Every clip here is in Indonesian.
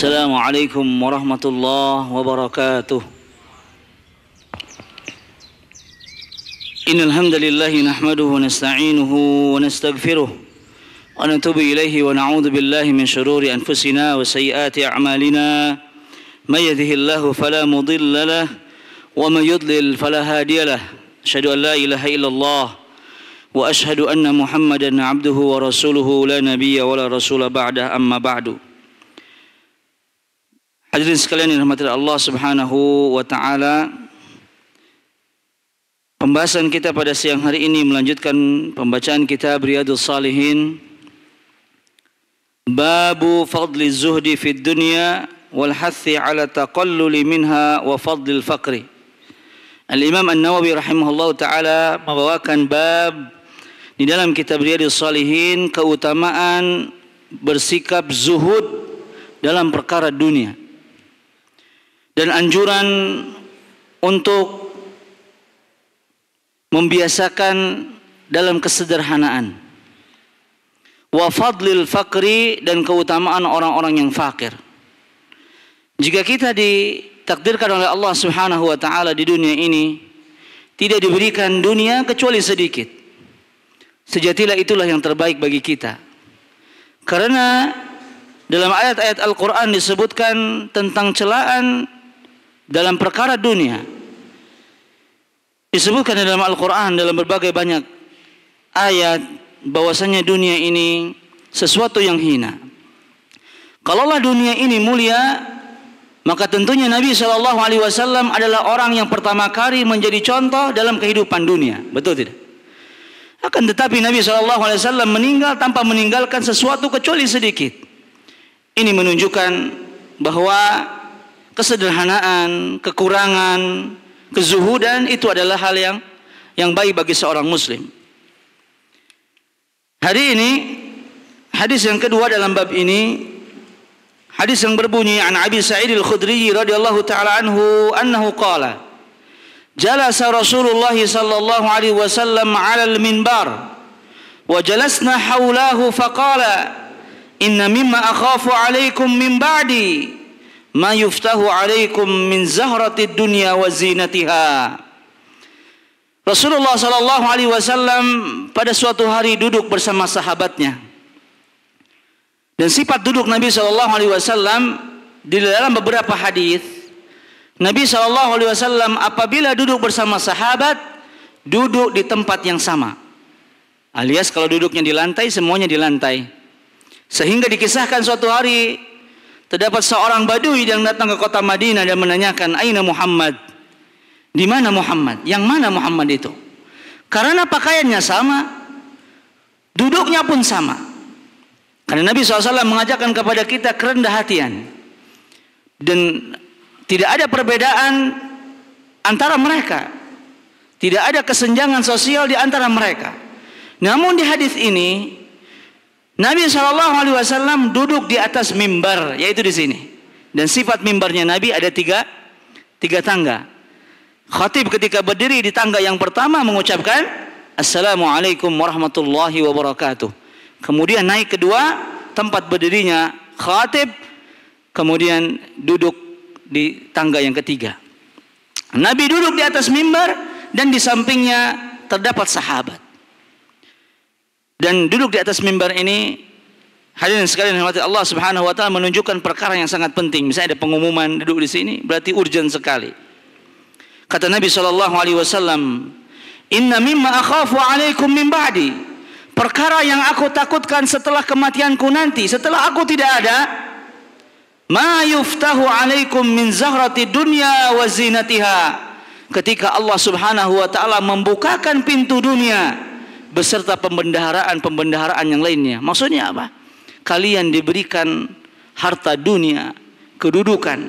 Assalamualaikum warahmatullahi wabarakatuh. Innal hamdalillah nahmaduhu wa nasta'inuhu wa nastaghfiruh wa natubu ilaihi wa na'udzu billahi min shururi anfusina wa sayyiati a'malina. May yahdihillahu fala mudilla lahu wa may yudlil fala hadiya lahu. Asyhadu an la ilaha illallah wa asyhadu anna Muhammadan 'abduhu wa rasuluhu la nabiyya wa la rasula ba'da, amma ba'du. Hadirin sekalian yang dirahmati Allah Subhanahu wa taala, pembahasan kita pada siang hari ini melanjutkan pembacaan kitab Riyadhus Shalihin, Babu fadli zuhdi fid dunya wal hathi ala taqalluli minha wa fadlil faqri. Al-Imam An-Nawawi rahimahullah taala membawakan bab di dalam kitab Riyadhus Shalihin keutamaan bersikap zuhud dalam perkara dunia dan anjuran untuk membiasakan dalam kesederhanaan. Wa fadlil faqri, dan keutamaan orang-orang yang fakir. Jika kita ditakdirkan oleh Allah Subhanahu wa taala di dunia ini tidak diberikan dunia kecuali sedikit, sejatilah itulah yang terbaik bagi kita. Karena dalam ayat-ayat Al-Quran disebutkan tentang celaan dalam perkara dunia. Disebutkan dalam Al-Quran dalam berbagai banyak ayat bahwasanya dunia ini sesuatu yang hina. Kalaulah dunia ini mulia, maka tentunya Nabi SAW adalah orang yang pertama kali menjadi contoh dalam kehidupan dunia. Betul tidak? Akan tetapi Nabi SAW meninggal tanpa meninggalkan sesuatu kecuali sedikit. Ini menunjukkan bahwa kesederhanaan, kekurangan, kezuhudan itu adalah hal yang baik bagi seorang muslim. Hari ini hadis yang kedua dalam bab ini, hadis yang berbunyi an Abi Sa'id Al-Khudri radhiyallahu taala anhu annahu qala jalasa Rasulullah sallallahu alaihi wasallam 'ala al-minbar wa jalasna hawlahu faqala inna mimma akhafu 'alaikum min ba'di ma yuftahu 'alaikum min zahratid dunya wa zinatiha. Rasulullah sallallahu alaihi wasallam pada suatu hari duduk bersama sahabatnya. Dan sifat duduk Nabi sallallahu alaihi wasallam di dalam beberapa hadis, Nabi sallallahu alaihi wasallam apabila duduk bersama sahabat duduk di tempat yang sama. Alias kalau duduknya di lantai, semuanya di lantai. Sehingga dikisahkan suatu hari terdapat seorang badui yang datang ke kota Madinah dan menanyakan, "Aina Muhammad?" Di mana Muhammad? Yang mana Muhammad itu? Karena pakaiannya sama, duduknya pun sama. Karena Nabi SAW mengajarkan kepada kita kerendah hatian. Dan tidak ada perbedaan antara mereka. Tidak ada kesenjangan sosial di antara mereka. Namun di hadis ini Nabi SAW duduk di atas mimbar, yaitu di sini. Dan sifat mimbarnya Nabi ada tiga tangga. Khatib ketika berdiri di tangga yang pertama mengucapkan Assalamualaikum warahmatullahi wabarakatuh. Kemudian naik kedua, tempat berdirinya khatib. Kemudian duduk di tangga yang ketiga. Nabi duduk di atas mimbar dan di sampingnya terdapat sahabat. Dan duduk di atas mimbar ini, hadirin sekalian yang dirahmati Allah Subhanahu wa taala, menunjukkan perkara yang sangat penting. Misalnya ada pengumuman duduk di sini, berarti urgent sekali. Kata Nabi sallallahu alaihi wasallam, "Inna mimma akhafu 'alaikum min ba'di." Perkara yang aku takutkan setelah kematianku nanti, setelah aku tidak ada, ma yuftahu 'alaikum min zahrati dunya wa zinatiha. Ketika Allah Subhanahu wa taala membukakan pintu dunia beserta pembendaharaan yang lainnya. Maksudnya apa? Kalian diberikan harta dunia, kedudukan,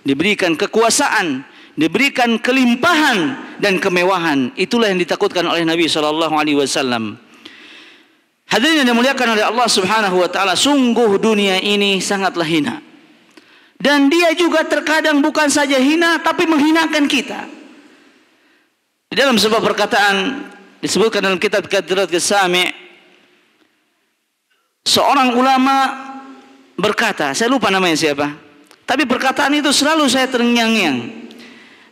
diberikan kekuasaan, diberikan kelimpahan dan kemewahan. Itulah yang ditakutkan oleh Nabi sallallahu alaihi wasallam. Hadirin yang dimuliakan oleh Allah Subhanahu wa taala, sungguh dunia ini sangatlah hina. Dan dia juga terkadang bukan saja hina tapi menghinakan kita. Di dalam sebuah perkataan disebutkan dalam kitab Qadrat As-Sami', seorang ulama berkata, saya lupa namanya siapa, tapi perkataan itu selalu saya terngiang-ngiang.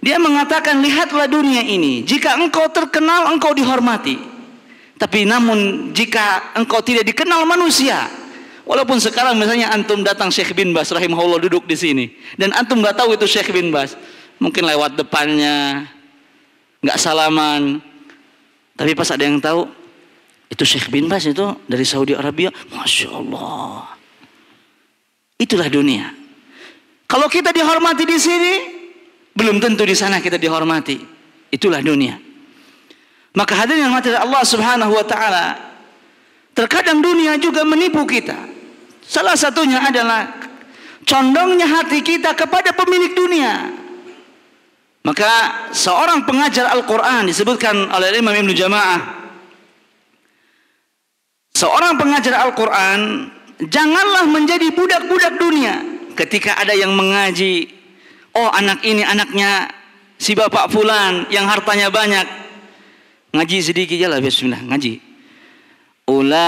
Dia mengatakan, lihatlah dunia ini, jika engkau terkenal, engkau dihormati. Tapi namun jika engkau tidak dikenal manusia, walaupun sekarang misalnya antum datang Syekh bin Bas rahimahullah duduk di sini, dan antum nggak tahu itu Syekh bin Bas, mungkin lewat depannya, nggak salaman, tapi pas ada yang tahu, itu Syekh bin Bas itu dari Saudi Arabia, Masya Allah. Itulah dunia. Kalau kita dihormati di sini, belum tentu di sana kita dihormati. Itulah dunia. Maka hadirin yang dirahmati Allah Subhanahu wa taala, terkadang dunia juga menipu kita. Salah satunya adalah condongnya hati kita kepada pemilik dunia. Maka seorang pengajar Al-Qur'an disebutkan oleh Imam Ibnu Jamaah, seorang pengajar Al-Qur'an janganlah menjadi budak-budak dunia. Ketika ada yang mengaji, oh anak ini anaknya si bapak fulan yang hartanya banyak, ngaji sedikit aja lah, bismillah, ngaji. Ulaika,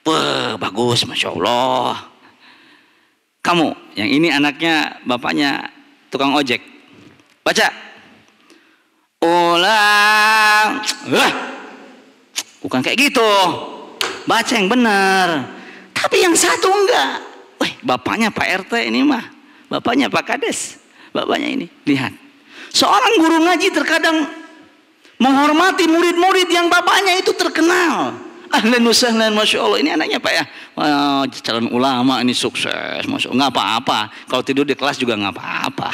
wah bagus, Masya Allah. Kamu, yang ini anaknya bapaknya tukang ojek, baca. Bukan kayak gitu, baca yang benar. Tapi yang satu enggak. Wih, bapaknya Pak RT ini mah, bapaknya Pak Kades, bapaknya ini. Lihat, seorang guru ngaji terkadang menghormati murid-murid yang bapaknya itu terkenal. Ahlan wa sahlan, Masya Allah, ini anaknya Pak ya, calon ulama ini sukses, Masya Allah. Nggak apa-apa, kalau tidur di kelas juga nggak apa-apa,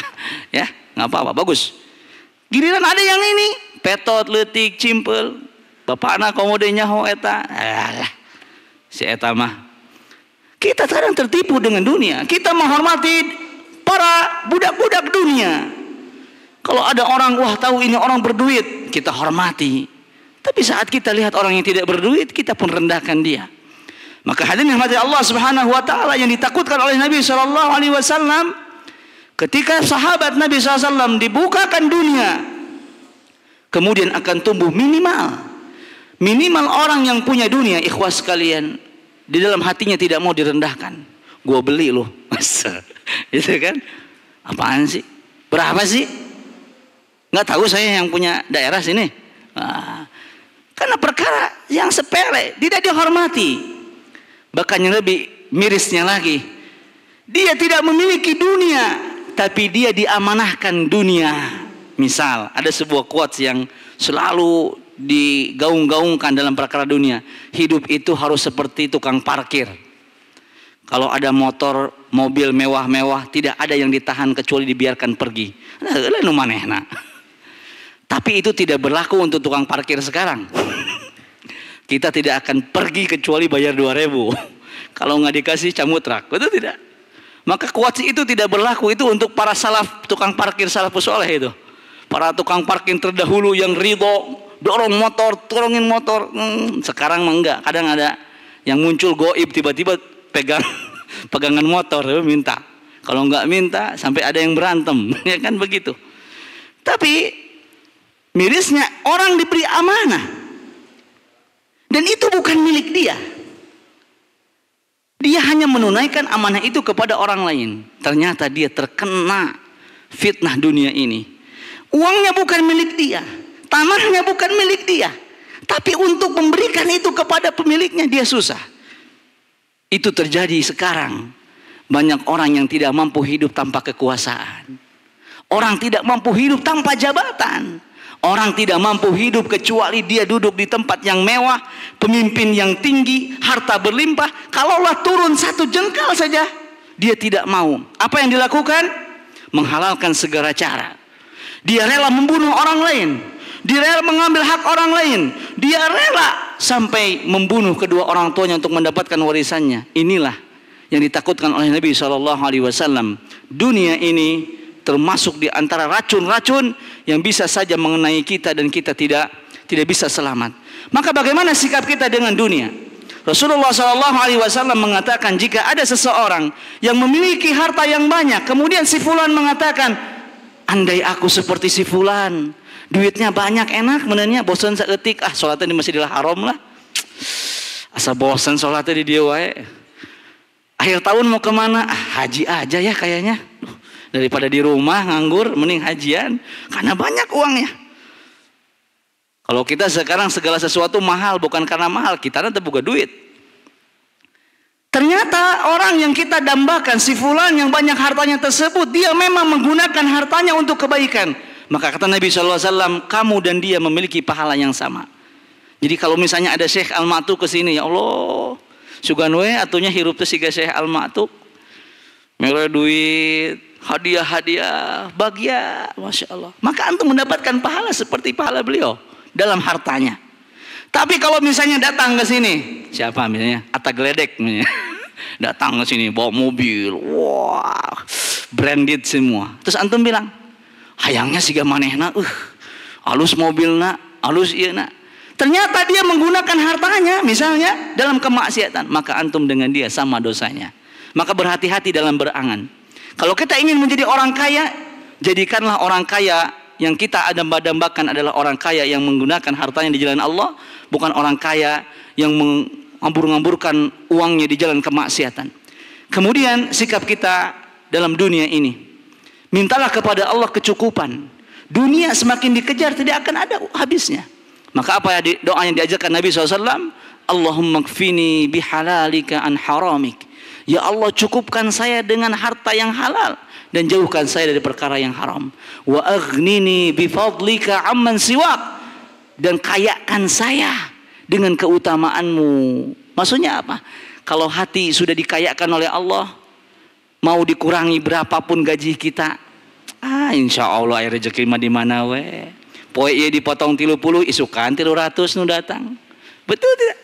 ya nggak apa-apa, bagus. Giliran ada yang ini, petot, letik, cimpel, bapak anak komodenya ho eta, alah, si eta mah. Kita kadang tertipu dengan dunia. Kita menghormati para budak-budak dunia. Kalau ada orang, wah tahu ini orang berduit, kita hormati. Tapi saat kita lihat orang yang tidak berduit, kita pun rendahkan dia. Maka hadirin yang dirahmati Allah Subhanahu wa taala, yang ditakutkan oleh Nabi sallallahu alaihi wasallam, ketika sahabat Nabi SAW dibukakan dunia, kemudian akan tumbuh minimal orang yang punya dunia, ikhwas sekalian, di dalam hatinya tidak mau direndahkan. Gua beli loh, masa, gitu kan? Apaan sih? Berapa sih? Nggak tahu saya yang punya daerah sini. Karena perkara yang sepele tidak dihormati. Bahkan yang lebih mirisnya lagi, dia tidak memiliki dunia, tapi dia diamanahkan dunia. Misal ada sebuah quotes yang selalu digaung-gaungkan dalam perkara dunia, hidup itu harus seperti tukang parkir. Kalau ada motor, mobil mewah-mewah, tidak ada yang ditahan kecuali dibiarkan pergi. Tapi itu tidak berlaku untuk tukang parkir sekarang. Kita tidak akan pergi kecuali bayar 2.000. Kalau nggak dikasih camutrak, betul tidak? Maka quotes itu tidak berlaku, itu untuk para salaf, tukang parkir salafus soleh itu. Para tukang parkir terdahulu yang ridho, dorong motor, turungin motor. Sekarang mah enggak. Kadang ada yang muncul goib, tiba-tiba pegangan motor, minta. Kalau enggak minta, sampai ada yang berantem, ya kan begitu. Tapi mirisnya orang diberi amanah, dan itu bukan milik dia. Dia hanya menunaikan amanah itu kepada orang lain. Ternyata dia terkena fitnah dunia ini. Uangnya bukan milik dia, tanahnya bukan milik dia, tapi untuk memberikan itu kepada pemiliknya dia susah. Itu terjadi sekarang. Banyak orang yang tidak mampu hidup tanpa kekuasaan. Orang tidak mampu hidup tanpa jabatan. Orang tidak mampu hidup kecuali dia duduk di tempat yang mewah, pemimpin yang tinggi, harta berlimpah. Kalaulah turun satu jengkal saja, dia tidak mau. Apa yang dilakukan? Menghalalkan segala cara. Dia rela membunuh orang lain. Dia rela mengambil hak orang lain. Dia rela sampai membunuh kedua orang tuanya untuk mendapatkan warisannya. Inilah yang ditakutkan oleh Nabi SAW. Dunia ini termasuk di antara racun-racun yang bisa saja mengenai kita dan kita tidak bisa selamat. Maka bagaimana sikap kita dengan dunia? Rasulullah SAW mengatakan, jika ada seseorang yang memiliki harta yang banyak, kemudian si fulan mengatakan, andai aku seperti si fulan, duitnya banyak, enak menurutnya, bosan seketik, sholatnya di Masjidil Haram lah, Asa bosan sholatnya di dia wae. Akhir tahun mau kemana? Haji aja ya kayaknya. Daripada di rumah nganggur, mending hajian. Karena banyak uangnya. Kalau kita sekarang segala sesuatu mahal, bukan karena mahal, kita nanti buka duit. Ternyata orang yang kita dambakan, si fulan yang banyak hartanya tersebut, dia memang menggunakan hartanya untuk kebaikan. Maka kata Nabi SAW, kamu dan dia memiliki pahala yang sama. Jadi kalau misalnya ada Syekh Al-Ma'tuk ke sini, ya Allah, sugan we atunya hirup teh siga Syekh Al-Ma'tuk. Mere duit, hadiah-hadiah, bahagia, Masya Allah. Maka antum mendapatkan pahala seperti pahala beliau dalam hartanya. Tapi kalau misalnya datang ke sini, siapa misalnya? Atta Gledek misalnya. Datang ke sini bawa mobil, wah, branded semua. Terus antum bilang, hayangnya siga manehna, alus mobilna, alus ieu na. Ternyata dia menggunakan hartanya misalnya dalam kemaksiatan, maka antum dengan dia sama dosanya. Maka berhati-hati dalam berangan. Kalau kita ingin menjadi orang kaya, jadikanlah orang kaya yang kita dambakan adalah orang kaya yang menggunakan hartanya di jalan Allah, bukan orang kaya yang mengambur-ngamburkan uangnya di jalan kemaksiatan. Kemudian sikap kita dalam dunia ini, mintalah kepada Allah kecukupan. Dunia semakin dikejar tidak akan ada habisnya. Maka apa ya doa yang diajarkan Nabi SAW? Allahumma kfini bihalalika an haramik. Ya Allah, cukupkan saya dengan harta yang halal dan jauhkan saya dari perkara yang haram. Wa aghnini bifadlika amman siwak. Dan kayakan saya dengan keutamaanmu. Maksudnya apa? Kalau hati sudah dikayakan oleh Allah, mau dikurangi berapapun gaji kita, insya Allah air rezeki mah di mana we. Poe ieu dipotong 30, isukan 300 nu datang. Betul tidak?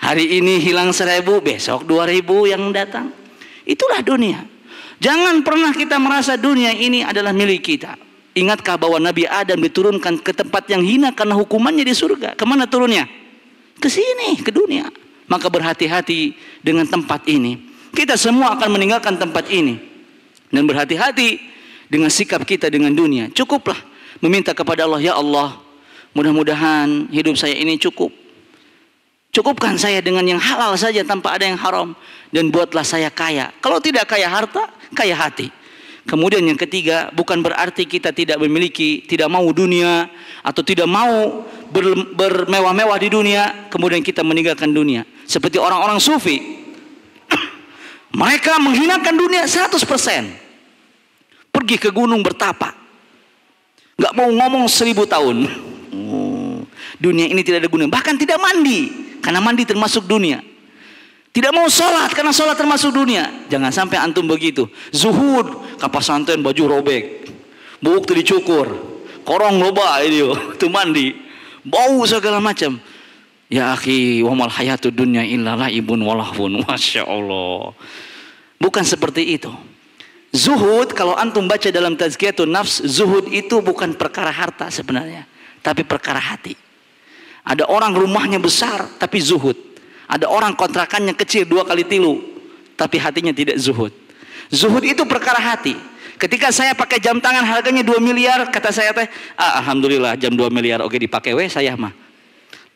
Hari ini hilang 1000, besok 2000 yang datang. Itulah dunia. Jangan pernah kita merasa dunia ini adalah milik kita. Ingatkah bahwa Nabi Adam diturunkan ke tempat yang hina karena hukumannya di surga? Kemana turunnya? Ke sini, ke dunia. Maka berhati-hati dengan tempat ini. Kita semua akan meninggalkan tempat ini. Dan berhati-hati dengan sikap kita dengan dunia. Cukuplah meminta kepada Allah, ya Allah, mudah-mudahan hidup saya ini cukup. Cukupkan saya dengan yang halal saja tanpa ada yang haram. Dan buatlah saya kaya. Kalau tidak kaya harta, kaya hati. Kemudian yang ketiga, bukan berarti kita tidak memiliki, tidak mau dunia, atau tidak mau bermewah-mewah di dunia, kemudian kita meninggalkan dunia. Seperti orang-orang sufi. Mereka menghinakan dunia 100%. Pergi ke gunung bertapa. Gak mau ngomong 1000 tahun. Dunia ini tidak ada gunanya. Bahkan tidak mandi. Karena mandi termasuk dunia. Tidak mau sholat karena sholat termasuk dunia. Jangan sampai antum begitu. Zuhud, kapasantren baju robek, buk tadi cukur, korong loba ini, itu mandi, bau segala macam. Ya akhi, wa mal hayatud dunya illa laibun walahun. Masya Allah. Bukan seperti itu. Zuhud, kalau antum baca dalam Tazkiyatun Nafs, zuhud itu bukan perkara harta sebenarnya, tapi perkara hati. Ada orang rumahnya besar tapi zuhud. Ada orang kontrakannya kecil 2 kali 3, tapi hatinya tidak zuhud. Zuhud itu perkara hati. Ketika saya pakai jam tangan harganya 2 miliar, kata saya teh, alhamdulillah jam 2 miliar oke dipakai we saya mah.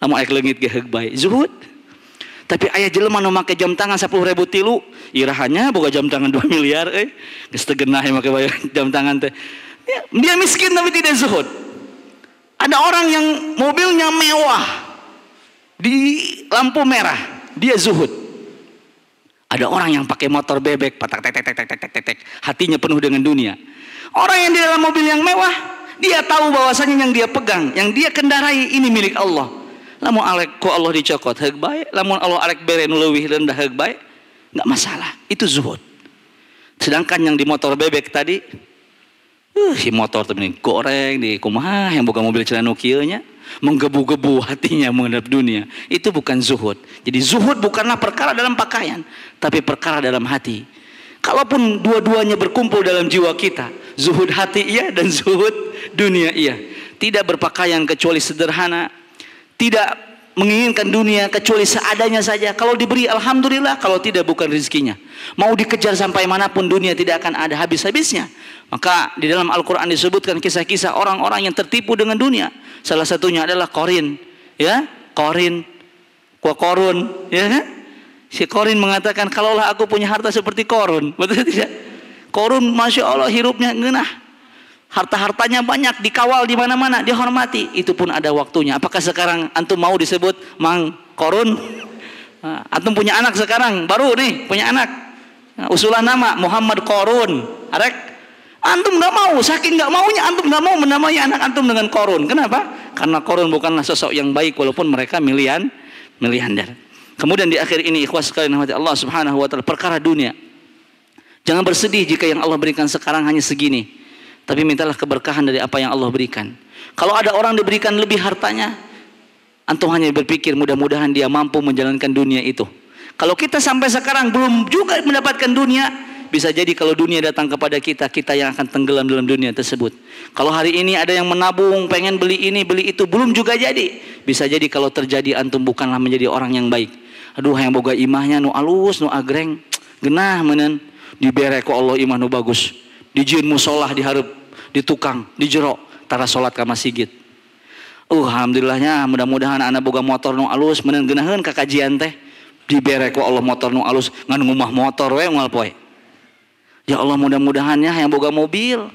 Lamun aya leungit ge heug bae. Zuhud. Tapi aya jelema nu make jam tangan 10.000 tilu, irahannya boga jam tangan 2 miliar geus teu geunah make jam tangan teh. Dia miskin tapi tidak zuhud. Ada orang yang mobilnya mewah di lampu merah, dia zuhud. Ada orang yang pakai motor bebek, patak tek tek tek tek tek tek, hatinya penuh dengan dunia. Orang yang di dalam mobil yang mewah, dia tahu bahwasanya yang dia pegang, yang dia kendarai ini milik Allah. Lamun alek ku Allah dicokot heug bae, lamun Allah alek bere nu leuwih rendah heug bae, enggak masalah. Itu zuhud. Sedangkan yang di motor bebek tadi, si motor tuh goreng di kumaha yang bukan mobil celana kieu nya, menggebu-gebu hatinya menghadap dunia. Itu bukan zuhud. Jadi zuhud bukanlah perkara dalam pakaian, tapi perkara dalam hati. Kalaupun dua-duanya berkumpul dalam jiwa kita, zuhud hati iya dan zuhud dunia iya. Tidak berpakaian kecuali sederhana, tidak menginginkan dunia kecuali seadanya saja. Kalau diberi alhamdulillah, kalau tidak bukan rezekinya. Mau dikejar sampai manapun dunia tidak akan ada habis-habisnya. Maka di dalam Al-Quran disebutkan kisah-kisah orang-orang yang tertipu dengan dunia. Salah satunya adalah Qarin, ya, Qarin Korun, ya kan? Si Korun mengatakan, kalaulah aku punya harta seperti Korun, betul tidak? Korun, masya Allah, hirupnya ngenah, harta-hartanya banyak, dikawal di mana-mana, dihormati. Itu pun ada waktunya. Apakah sekarang antum mau disebut Mang Korun? Antum punya anak sekarang, baru nih punya anak, usulan nama Muhammad Korun, arek. Antum nggak mau, saking nggak maunya antum nggak mau menamai anak antum dengan Korun. Kenapa? Karena Korun bukanlah sosok yang baik, walaupun mereka miliander. Kemudian di akhir ini, ikhwas sekalian rahmati Allah Subhanahu wa taala, perkara dunia. Jangan bersedih jika yang Allah berikan sekarang hanya segini. Tapi mintalah keberkahan dari apa yang Allah berikan. Kalau ada orang diberikan lebih hartanya, antum hanya berpikir mudah-mudahan dia mampu menjalankan dunia itu. Kalau kita sampai sekarang belum juga mendapatkan dunia, bisa jadi kalau dunia datang kepada kita, kita yang akan tenggelam dalam dunia tersebut. Kalau hari ini ada yang menabung, pengen beli ini, beli itu, belum juga jadi. Bisa jadi kalau terjadi, antum bukanlah menjadi orang yang baik. Aduh, yang boga imahnya nu alus, nu agreng, genah menen, dibere ku Allah imah nu bagus. Dijieun musolah dihareup, di tukang, di jero, tara salat ka masjid. Alhamdulillahnya, mudah-mudahan anak boga motor nu alus, menen geunaheun ka kajian teh. Dibere ku Allah motor nu alus, ngan ngumah motor we moal poe. Ya Allah, mudah-mudahannya yang boga mobil.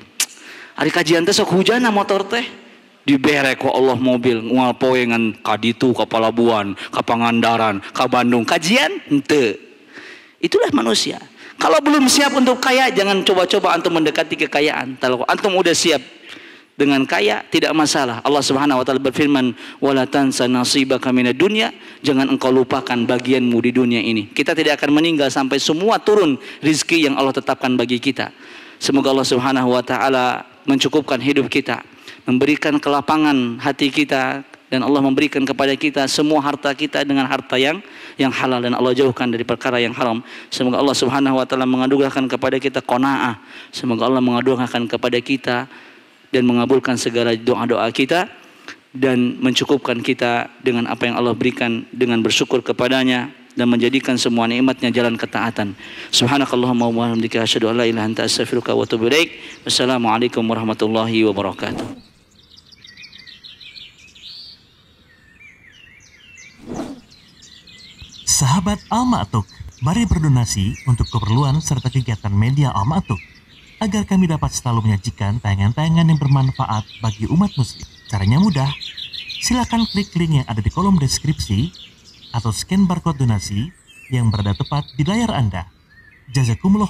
Ari kajian teh sok hujana motor teh. Dibere ku Allah mobil, moal poe ngan ka ditu, ka Palabuhan, ka Pangandaran, ka Bandung. Kajian henteu. Itulah manusia. Kalau belum siap untuk kaya, jangan coba-coba antum mendekati kekayaan. Kalau antum udah siap dengan kaya, tidak masalah. Allah Subhanahu wa taala berfirman, "Wala tansa nasibaka minad dunya." Jangan engkau lupakan bagianmu di dunia ini. Kita tidak akan meninggal sampai semua turun rizki yang Allah tetapkan bagi kita. Semoga Allah Subhanahu wa taala mencukupkan hidup kita, memberikan kelapangan hati kita, dan Allah memberikan kepada kita semua harta kita dengan harta yang halal, dan Allah jauhkan dari perkara yang haram. Semoga Allah Subhanahu wa taala menganugerahkan kepada kita qanaah. Semoga Allah menganugerahkan kepada kita dan mengabulkan segala doa-doa kita, dan mencukupkan kita dengan apa yang Allah berikan, dengan bersyukur kepadanya, dan menjadikan semua nikmatnya jalan ketaatan. Subhanakallahumma wa bihamdika asyhadu an la ilaha illa anta astaghfiruka wa atubu ilaik. Wassalamualaikum warahmatullahi wabarakatuh. Sahabat Al-Ma'tuk, mari berdonasi untuk keperluan serta kegiatan media Al-Ma'tuk, agar kami dapat selalu menyajikan tayangan-tayangan yang bermanfaat bagi umat muslim. Caranya mudah, silakan klik link yang ada di kolom deskripsi atau scan barcode donasi yang berada tepat di layar Anda. Jazakumullah.